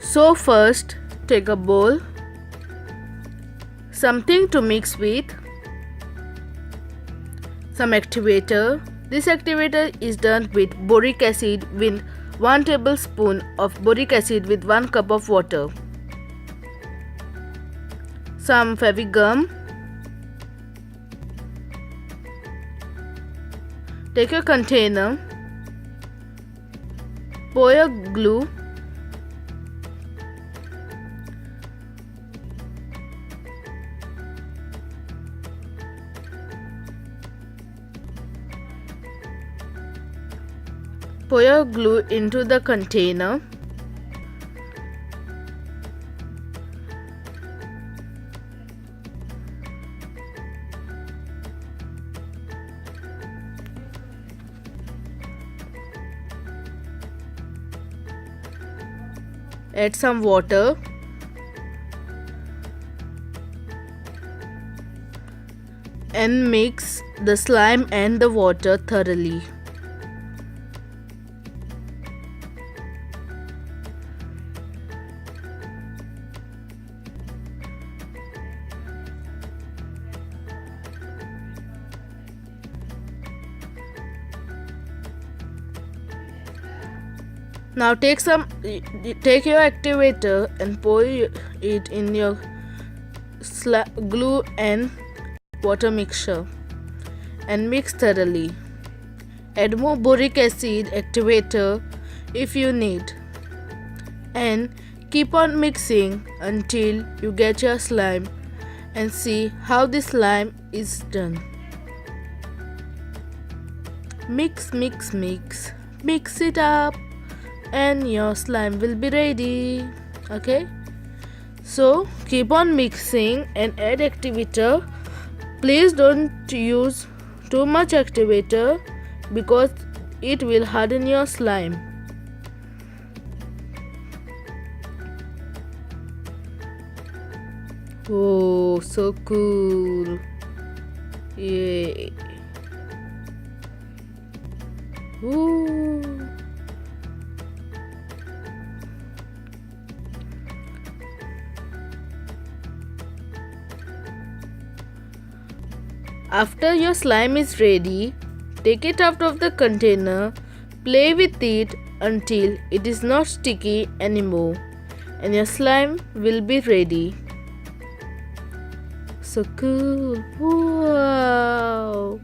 So first take a bowl, something to mix with, some activator. This activator is done with boric acid with 1 tablespoon of boric acid with 1 cup of water. Some fevicol. Take a container, pour your glue, into the container. Add some water and mix the slime and the water thoroughly. Now take your activator and pour it in your glue and water mixture and mix thoroughly. Add more boric acid activator if you need and keep on mixing until you get your slime and see how the slime is done. Mix it up and your slime will be ready. Okay, so keep on mixing and add activator. Please don't use too much activator because it will harden your slime. Oh, so cool. Yay. Ooh. After your slime is ready, take it out of the container, play with it until it is not sticky anymore and your slime will be ready. So cool! Wow!